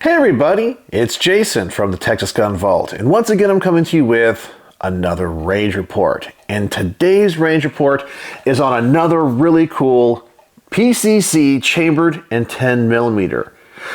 Hey everybody, it's Jason from the Texas Gun Vault, and once again I'm coming to you with another range report. And today's range report is on another really cool PCC chambered in 10mm.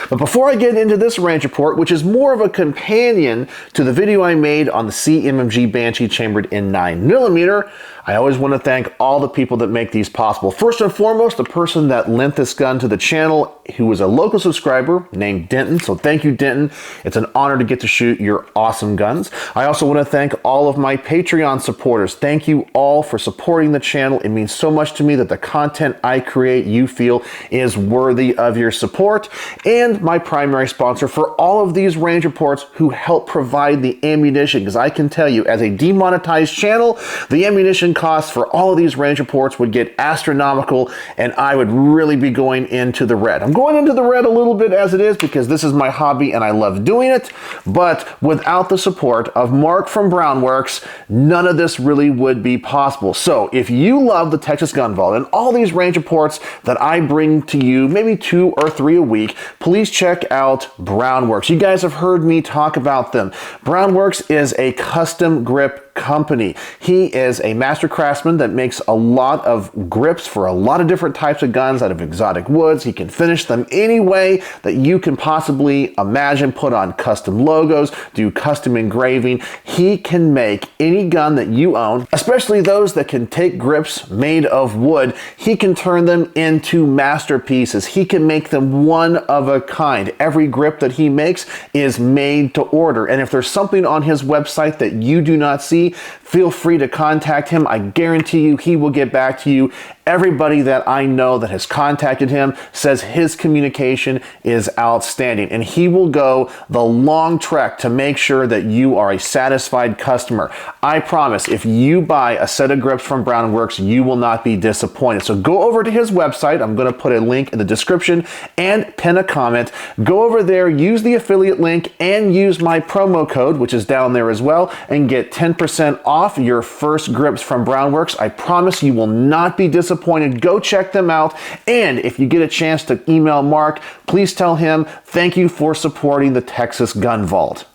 But before I get into this range report, which is more of a companion to the video I made on the CMMG Banshee chambered in 9mm, I always want to thank all the people that make these possible. First and foremost, the person that lent this gun to the channel, who was a local subscriber named Denton. So thank you, Denton. It's an honor to get to shoot your awesome guns. I also want to thank all of my Patreon supporters. Thank you all for supporting the channel. It means so much to me that the content I create you feel is worthy of your support. And my primary sponsor for all of these range reports, who help provide the ammunition, because I can tell you, as a demonetized channel, the ammunition costs for all of these range reports would get astronomical, and I would really be going into the red. I'm going into the red a little bit as it is because this is my hobby and I love doing it, but without the support of Mark from Brownworks, none of this really would be possible. So if you love the Texas Gun Vault and all these range reports that I bring to you, maybe 2 or 3 a week, please check out Brownworks. You guys have heard me talk about them. Brownworks is a custom grip company. He is a master craftsman that makes a lot of grips for a lot of different types of guns out of exotic woods. He can finish them any way that you can possibly imagine, put on custom logos, do custom engraving. He can make any gun that you own, especially those that can take grips made of wood. He can turn them into masterpieces. He can make them one of a kind. Every grip that he makes is made to order. And if there's something on his website that you do not see, feel free to contact him. I guarantee you he will get back to you. Everybody that I know that has contacted him says his communication is outstanding, and he will go the long trek to make sure that you are a satisfied customer. I promise, if you buy a set of grips from Brownworks, you will not be disappointed. So go over to his website. I'm going to put a link in the description and pin a comment. Go over there, use the affiliate link, and use my promo code, which is down there as well, and get 10% off your first grips from Brownworks. I promise you will not be disappointed. Go check them out. And if you get a chance to email Mark, please tell him thank you for supporting the Texas Gun Vault.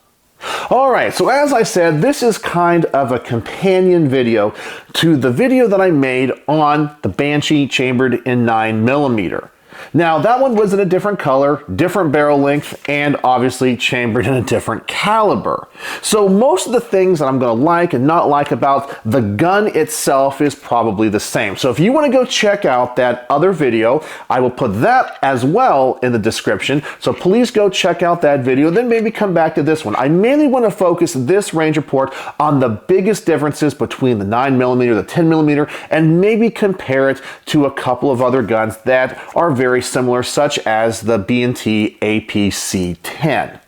All right, so as I said, this is kind of a companion video to the video that I made on the Banshee chambered in 9mm. Now, that one was in a different color, different barrel length, and obviously chambered in a different caliber. So most of the things that I'm going to like and not like about the gun itself is probably the same. So if you want to go check out that other video, I will put that as well in the description. So please go check out that video, then maybe come back to this one. I mainly want to focus this range report on the biggest differences between the 9mm, the 10mm, and maybe compare it to a couple of other guns that are very similar, such as the B&T APC-10.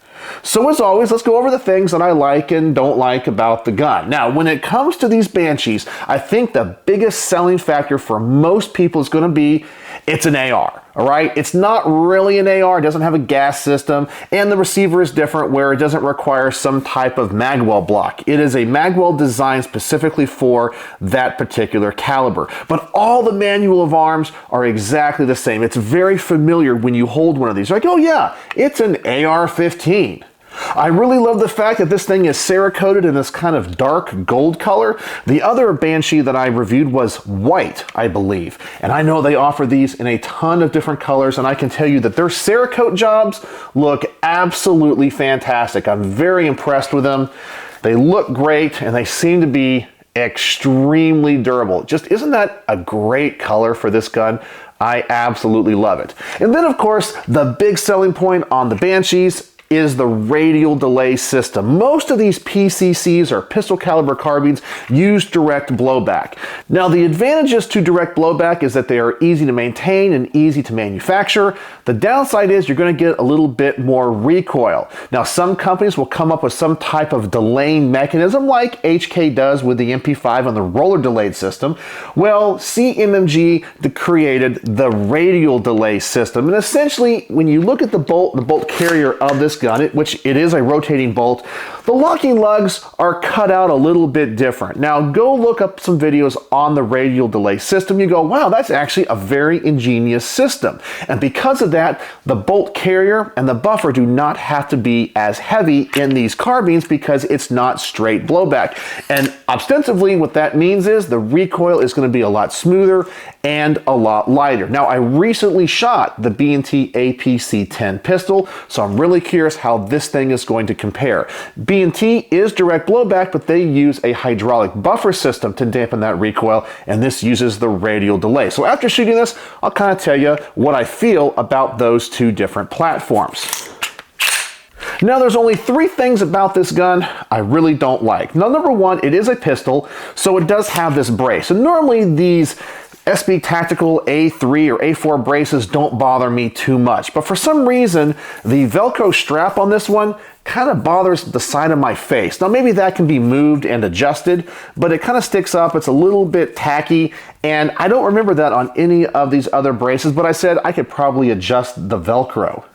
So as always, let's go over the things that I like and don't like about the gun. Now, when it comes to these Banshees, I think the biggest selling factor for most people is going to be it's an AR, all right? It's not really an AR, it doesn't have a gas system, and the receiver is different where it doesn't require some type of magwell block. It is a magwell designed specifically for that particular caliber. But all the manual of arms are exactly the same. It's very familiar when you hold one of these. You're like, oh yeah, it's an AR-15. I really love the fact that this thing is Cerakoted in this kind of dark gold color. The other Banshee that I reviewed was white, I believe. And I know they offer these in a ton of different colors, and I can tell you that their Cerakote jobs look absolutely fantastic. I'm very impressed with them. They look great, and they seem to be extremely durable. Just isn't that a great color for this gun? I absolutely love it. And then, of course, the big selling point on the Banshees is the radial delay system. Most of these PCCs, or pistol caliber carbines, use direct blowback. Now, the advantages to direct blowback is that they are easy to maintain and easy to manufacture. The downside is you're going to get a little bit more recoil. Now, some companies will come up with some type of delaying mechanism like HK does with the MP5 on the roller delayed system. Well, CMMG created the radial delay system. And essentially, when you look at the bolt carrier of this gun, which it is a rotating bolt, the locking lugs are cut out a little bit different. Now go look up some videos on the radial delay system. You go, wow, that's actually a very ingenious system. And because of that, the bolt carrier and the buffer do not have to be as heavy in these carbines because it's not straight blowback. And ostensibly what that means is the recoil is going to be a lot smoother and a lot lighter. Now I recently shot the B&T APC10 pistol, so I'm really curious how this thing is going to compare. B&T is direct blowback, but they use a hydraulic buffer system to dampen that recoil, and this uses the radial delay. So after shooting this, I'll kind of tell you what I feel about those two different platforms. Now there's only 3 things about this gun I really don't like. Now number 1, it is a pistol, so it does have this brace. And normally these SB Tactical A3 or A4 braces don't bother me too much, but for some reason the Velcro strap on this one kind of bothers the side of my face. Now maybe that can be moved and adjusted, but it kind of sticks up. It's a little bit tacky, and I don't remember that on any of these other braces, but I said I could probably adjust the Velcro.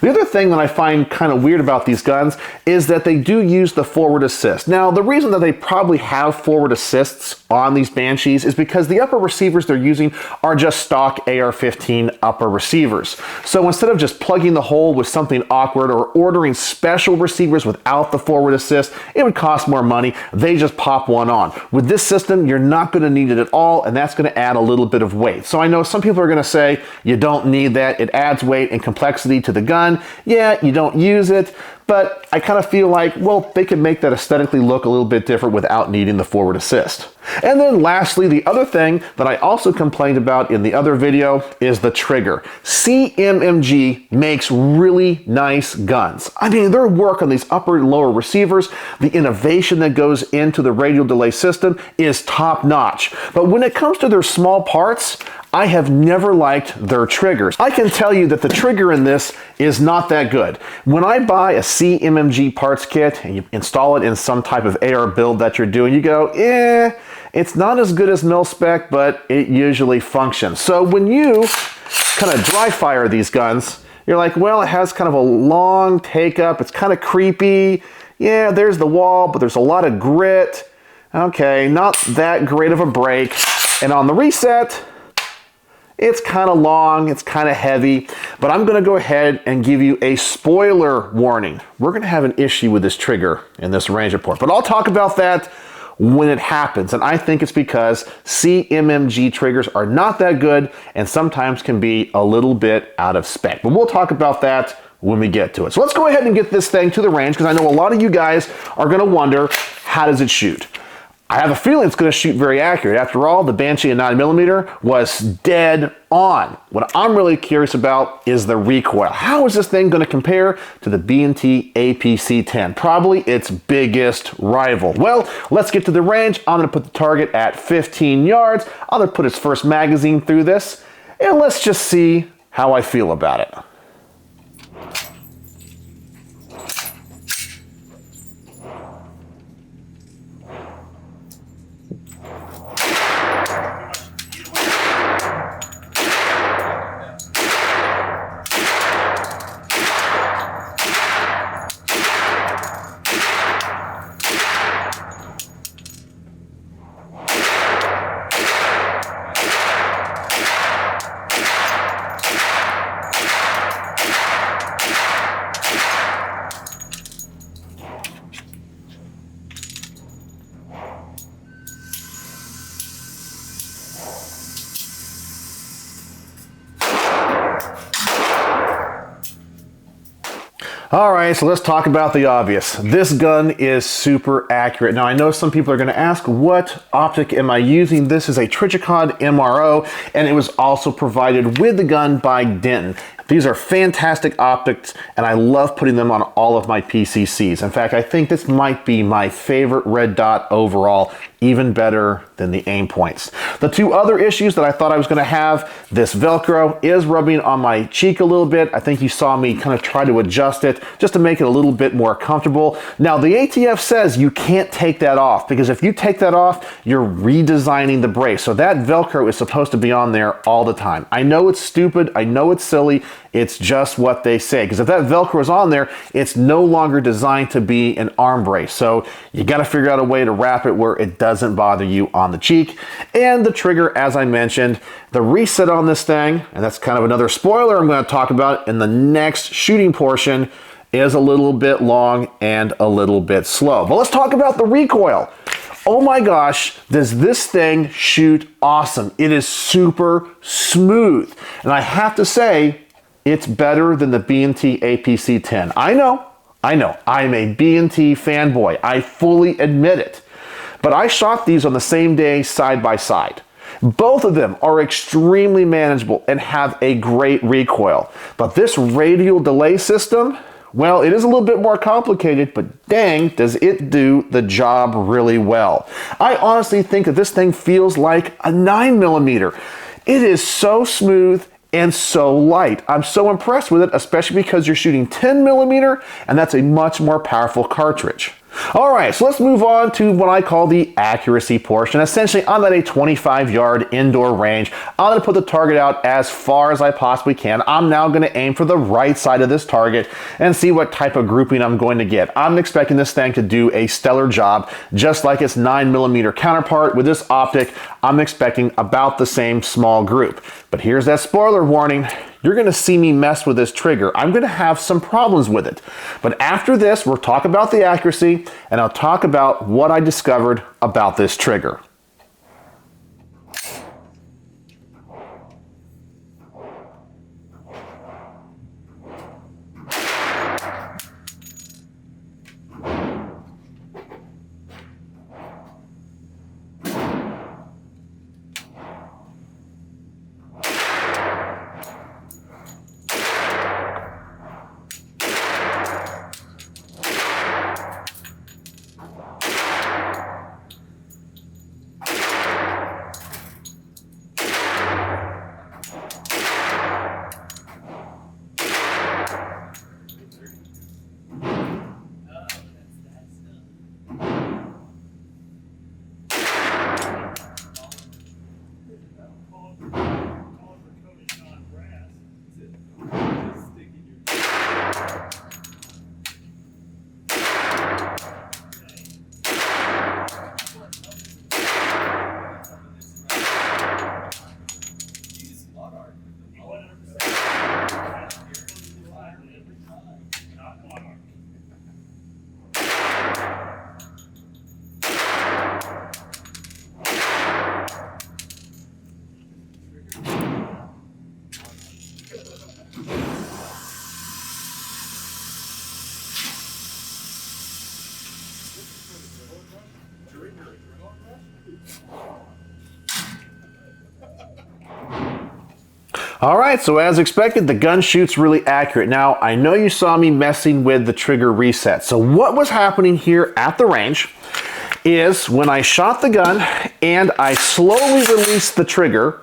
The other thing that I find kind of weird about these guns is that they do use the forward assist. Now the reason that they probably have forward assists on these Banshees is because the upper receivers they're using are just stock AR-15 upper receivers. So instead of just plugging the hole with something awkward or ordering special receivers without the forward assist, it would cost more money. They just pop one on. With this system, you're not going to need it at all, and that's going to add a little bit of weight. So I know some people are going to say you don't need that. It adds weight and complexity to the gun. Yeah, you don't use it, but I kind of feel like, well, they could make that aesthetically look a little bit different without needing the forward assist. And then lastly, the other thing that I also complained about in the other video is the trigger. CMMG makes really nice guns. I mean, their work on these upper and lower receivers, the innovation that goes into the radial delay system is top notch. But when it comes to their small parts, I have never liked their triggers. I can tell you that the trigger in this is not that good. When I buy a CMMG parts kit and you install it in some type of AR build that you're doing, you go, it's not as good as mil-spec, but it usually functions. So when you kind of dry fire these guns, you're like, well, it has kind of a long take up. It's kind of creepy. Yeah, there's the wall, but there's a lot of grit. Okay, not that great of a break. And on the reset, it's kind of long, it's kind of heavy, but I'm gonna go ahead and give you a spoiler warning. We're gonna have an issue with this trigger in this range report, but I'll talk about that when it happens. And I think it's because CMMG triggers are not that good and sometimes can be a little bit out of spec. But we'll talk about that when we get to it. So let's go ahead and get this thing to the range, because I know a lot of you guys are gonna wonder, how does it shoot? I have a feeling it's going to shoot very accurate. After all, the Banshee at 9mm was dead on. What I'm really curious about is the recoil. How is this thing going to compare to the B&T APC10? Probably its biggest rival. Well, let's get to the range. I'm going to put the target at 15 yards. I'm going to put its first magazine through this, and let's just see how I feel about it. All right, so let's talk about the obvious. This gun is super accurate. Now I know some people are gonna ask, what optic am I using? This is a Trijicon MRO, and it was also provided with the gun by Denton. These are fantastic optics, and I love putting them on all of my PCCs. In fact, I think this might be my favorite red dot overall even better than the aim points. The two other issues that I thought I was going to have, this Velcro is rubbing on my cheek a little bit. I think you saw me kind of try to adjust it just to make it a little bit more comfortable. Now the ATF says you can't take that off, because if you take that off, you're redesigning the brace. So that Velcro is supposed to be on there all the time. I know it's stupid, I know it's silly, it's just what they say. Because if that Velcro is on there, it's no longer designed to be an arm brace. So you got to figure out a way to wrap it where it doesn't bother you on the cheek. And the trigger, as I mentioned, the reset on this thing, and that's kind of another spoiler I'm going to talk about in the next shooting portion, is a little bit long and a little bit slow. But let's talk about the recoil. Oh my gosh, does this thing shoot awesome. It is super smooth. And I have to say, it's better than the B&T APC-10. I know, I'm a B&T fanboy. I fully admit it. But I shot these on the same day side by side. Both of them are extremely manageable and have a great recoil. But this radial delay system, well, it is a little bit more complicated, but dang, does it do the job really well. I honestly think that this thing feels like a 9mm. It is so smooth and so light. I'm so impressed with it, especially because you're shooting 10mm, and that's a much more powerful cartridge. All right, so let's move on to what I call the accuracy portion. Essentially, I'm at a 25-yard indoor range. I'm gonna put the target out as far as I possibly can. I'm now gonna aim for the right side of this target and see what type of grouping I'm going to get. I'm expecting this thing to do a stellar job, just like its 9mm counterpart. With this optic, I'm expecting about the same small group. But here's that spoiler warning. You're gonna see me mess with this trigger. I'm gonna have some problems with it. But after this, we'll talk about the accuracy, and I'll talk about what I discovered about this trigger. All right, so as expected, the gun shoots really accurate. Now, I know you saw me messing with the trigger reset. So what was happening here at the range is when I shot the gun and I slowly released the trigger,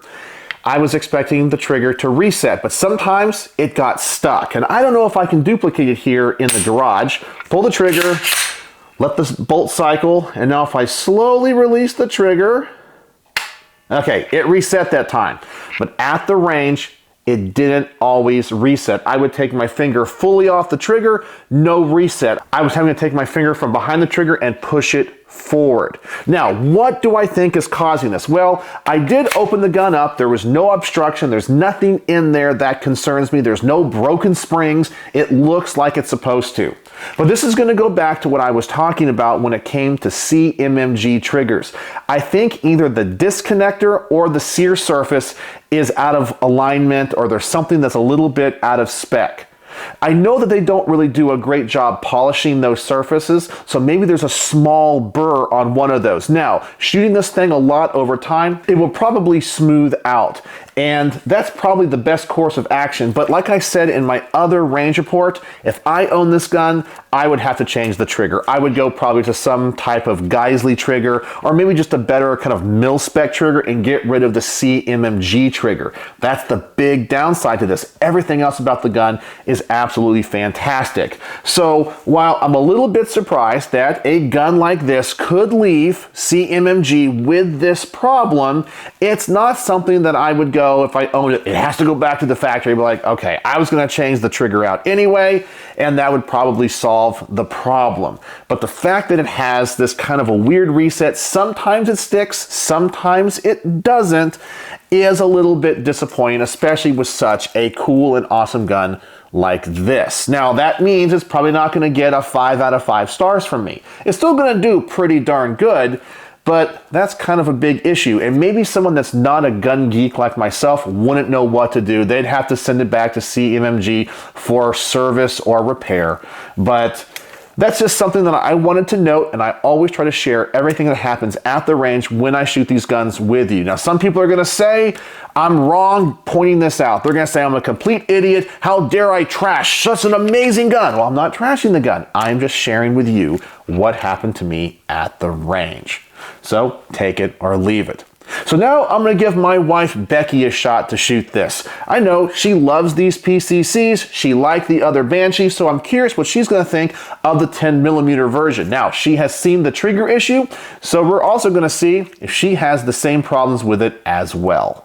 I was expecting the trigger to reset, but sometimes it got stuck. And I don't know if I can duplicate it here in the garage. Pull the trigger, let the bolt cycle, and now if I slowly release the trigger, okay, it reset that time. But at the range, it didn't always reset. I would take my finger fully off the trigger, no reset. I was having to take my finger from behind the trigger and push it forward. Now, what do I think is causing this? Well, I did open the gun up. There was no obstruction. There's nothing in there that concerns me. There's no broken springs. It looks like it's supposed to. But this is going to go back to what I was talking about when it came to CMMG triggers. I think either the disconnector or the sear surface is out of alignment, or there's something that's a little bit out of spec. I know that they don't really do a great job polishing those surfaces, so maybe there's a small burr on one of those. Now, shooting this thing a lot over time, it will probably smooth out. And that's probably the best course of action. But like I said in my other range report, if I own this gun, I would have to change the trigger. I would go probably to some type of Geisley trigger, or maybe just a better kind of mil-spec trigger and get rid of the CMMG trigger. That's the big downside to this. Everything else about the gun is absolutely fantastic. So while I'm a little bit surprised that a gun like this could leave CMMG with this problem, it's not something that I would go, if I own it, it has to go back to the factory, be like, okay, I was gonna change the trigger out anyway, and that would probably solve the problem. But the fact that it has this kind of a weird reset, sometimes it sticks, sometimes it doesn't, is a little bit disappointing, especially with such a cool and awesome gun like this. Now that means it's probably not gonna get a 5 out of 5 stars from me. It's still gonna do pretty darn good, but that's kind of a big issue. And maybe someone that's not a gun geek like myself wouldn't know what to do. They'd have to send it back to CMMG for service or repair. But that's just something that I wanted to note, and I always try to share everything that happens at the range when I shoot these guns with you. Now, some people are gonna say I'm wrong pointing this out. They're gonna say I'm a complete idiot. How dare I trash such an amazing gun? Well, I'm not trashing the gun. I'm just sharing with you what happened to me at the range. So take it or leave it. So now I'm going to give my wife Becky a shot to shoot this. I know she loves these PCCs. She liked the other Banshee, so I'm curious what she's going to think of the 10mm version. Now, she has seen the trigger issue, so we're also going to see if she has the same problems with it as well.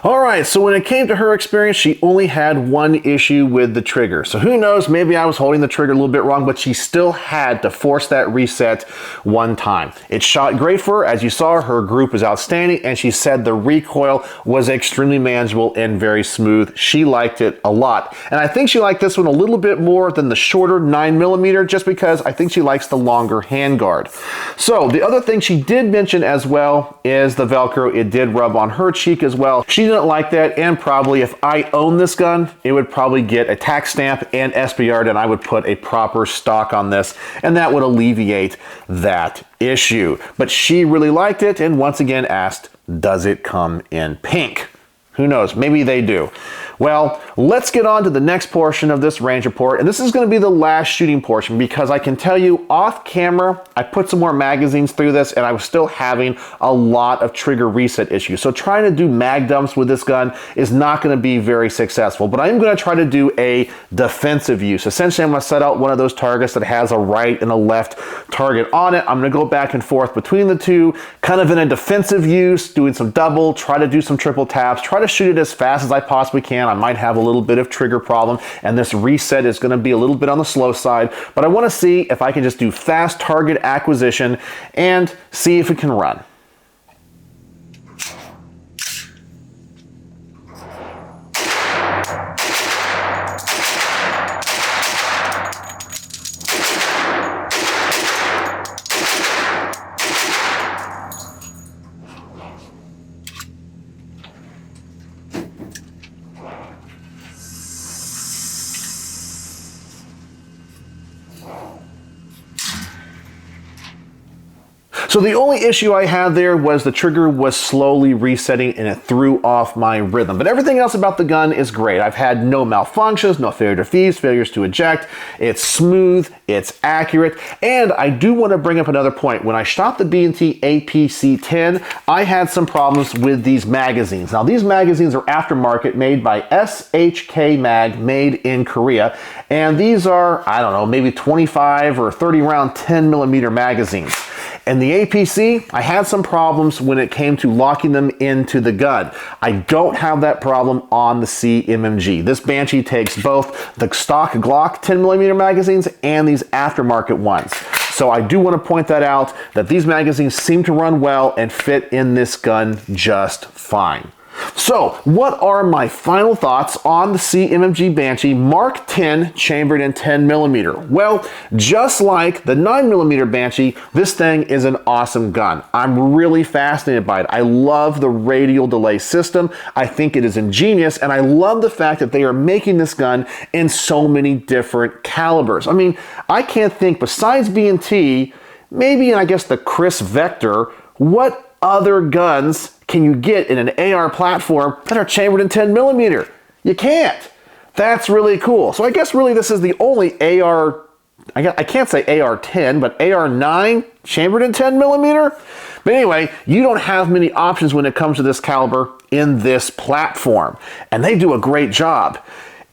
All right, so when it came to her experience, she only had one issue with the trigger. So who knows, maybe I was holding the trigger a little bit wrong, but she still had to force that reset one time. It shot great for her. As you saw, her group was outstanding, and she said the recoil was extremely manageable and very smooth. She liked it a lot. And I think she liked this one a little bit more than the shorter 9mm, just because I think she likes the longer handguard. So the other thing she did mention as well is the Velcro. It did rub on her cheek as well. She didn't like that, and probably if I own this gun, it would probably get a tax stamp and SBR'd, and I would put a proper stock on this, and that would alleviate that issue. But she really liked it, and once again asked, does it come in pink? Who knows, maybe they do. Well, let's get on to the next portion of this range report, and this is going to be the last shooting portion, because I can tell you off camera, I put some more magazines through this and I was still having a lot of trigger reset issues. So trying to do mag dumps with this gun is not going to be very successful, but I'm going to try to do a defensive use. Essentially, I'm going to set out one of those targets that has a right and a left target on it. I'm going to go back and forth between the two, kind of in a defensive use, doing some double, try to do some triple taps, try to shoot it as fast as I possibly can. I might have a little bit of trigger problem, and this reset is going to be a little bit on the slow side, but I want to see if I can just do fast target acquisition and see if it can run. So the only issue I had there was the trigger was slowly resetting and it threw off my rhythm. But everything else about the gun is great. I've had no malfunctions, no failure to feeds, failures to eject. It's smooth, it's accurate. And I do want to bring up another point. When I shot the B&T APC-10, I had some problems with these magazines. Now these magazines are aftermarket, made by SHK Mag, made in Korea. And these are, I don't know, maybe 25 or 30 round 10mm magazines. And the APC, I had some problems when it came to locking them into the gun. I don't have that problem on the CMMG. This Banshee takes both the stock Glock 10mm magazines and these aftermarket ones. So I do want to point that out, that these magazines seem to run well and fit in this gun just fine. So, what are my final thoughts on the CMMG Banshee Mk10 chambered in 10mm? Well, just like the 9mm Banshee, this thing is an awesome gun. I'm really fascinated by it. I love the radial delay system. I think it is ingenious, and I love the fact that they are making this gun in so many different calibers. I mean, I can't think, besides B&T, maybe I guess the Chris Vector, what other guns can you get in an AR platform that are chambered in 10mm? You can't. That's really cool. So I guess really this is the only AR, I can't say AR-10, but AR-9 chambered in 10mm? But anyway, you don't have many options when it comes to this caliber in this platform. And they do a great job.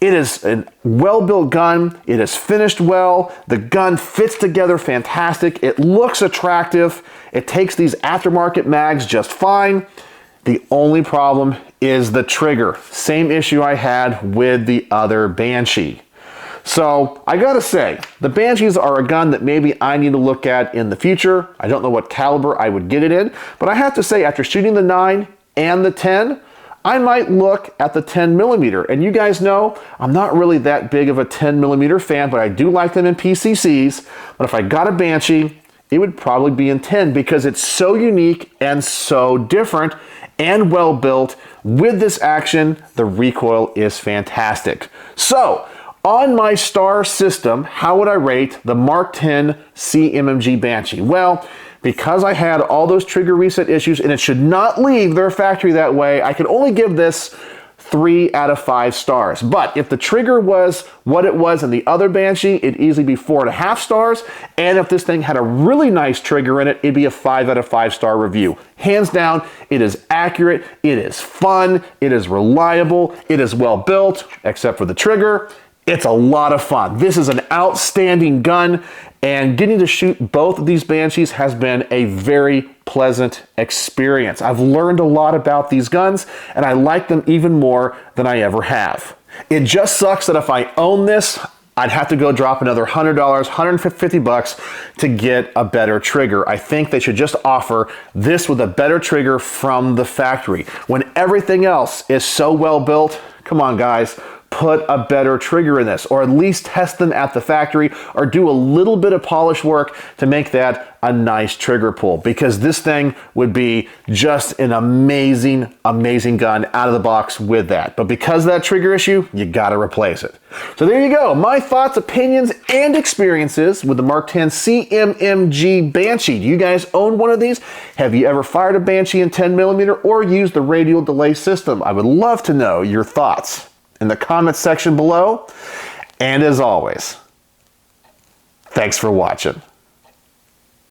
It is a well-built gun. It is finished well. The gun fits together fantastic. It looks attractive. It takes these aftermarket mags just fine. The only problem is the trigger. Same issue I had with the other Banshee. So I gotta say, the Banshees are a gun that maybe I need to look at in the future. I don't know what caliber I would get it in, but I have to say, after shooting the 9 and the 10, I might look at the 10mm. And you guys know, I'm not really that big of a 10mm fan, but I do like them in PCCs. But if I got a Banshee, it would probably be in 10 because it's so unique and so different and well built. With this action, the recoil is fantastic. So, on my star system, how would I rate the Mk10 CMMG Banshee? Well, because I had all those trigger reset issues and it should not leave their factory that way, I could only give this 3 out of 5 stars. But if the trigger was what it was in the other Banshee, it'd easily be 4.5 stars. And if this thing had a really nice trigger in it, it'd be a 5 out of 5 star review. Hands down, it is accurate, it is fun, it is reliable, it is well built, except for the trigger. It's a lot of fun. This is an outstanding gun, and getting to shoot both of these Banshees has been a very pleasant experience. I've learned a lot about these guns, and I like them even more than I ever have. It just sucks that if I own this, I'd have to go drop another $100, $150 to get a better trigger. I think they should just offer this with a better trigger from the factory. When everything else is so well built, come on guys, put a better trigger in this, or at least test them at the factory, or do a little bit of polish work to make that a nice trigger pull, because this thing would be just an amazing, amazing gun out of the box with that. But because of that trigger issue, you gotta replace it. So there you go, my thoughts, opinions, and experiences with the Mk10 CMMG Banshee. Do you guys own one of these? Have you ever fired a Banshee in 10mm or used the radial delay system? I would love to know your thoughts in the comments section below. And as always, thanks for watching.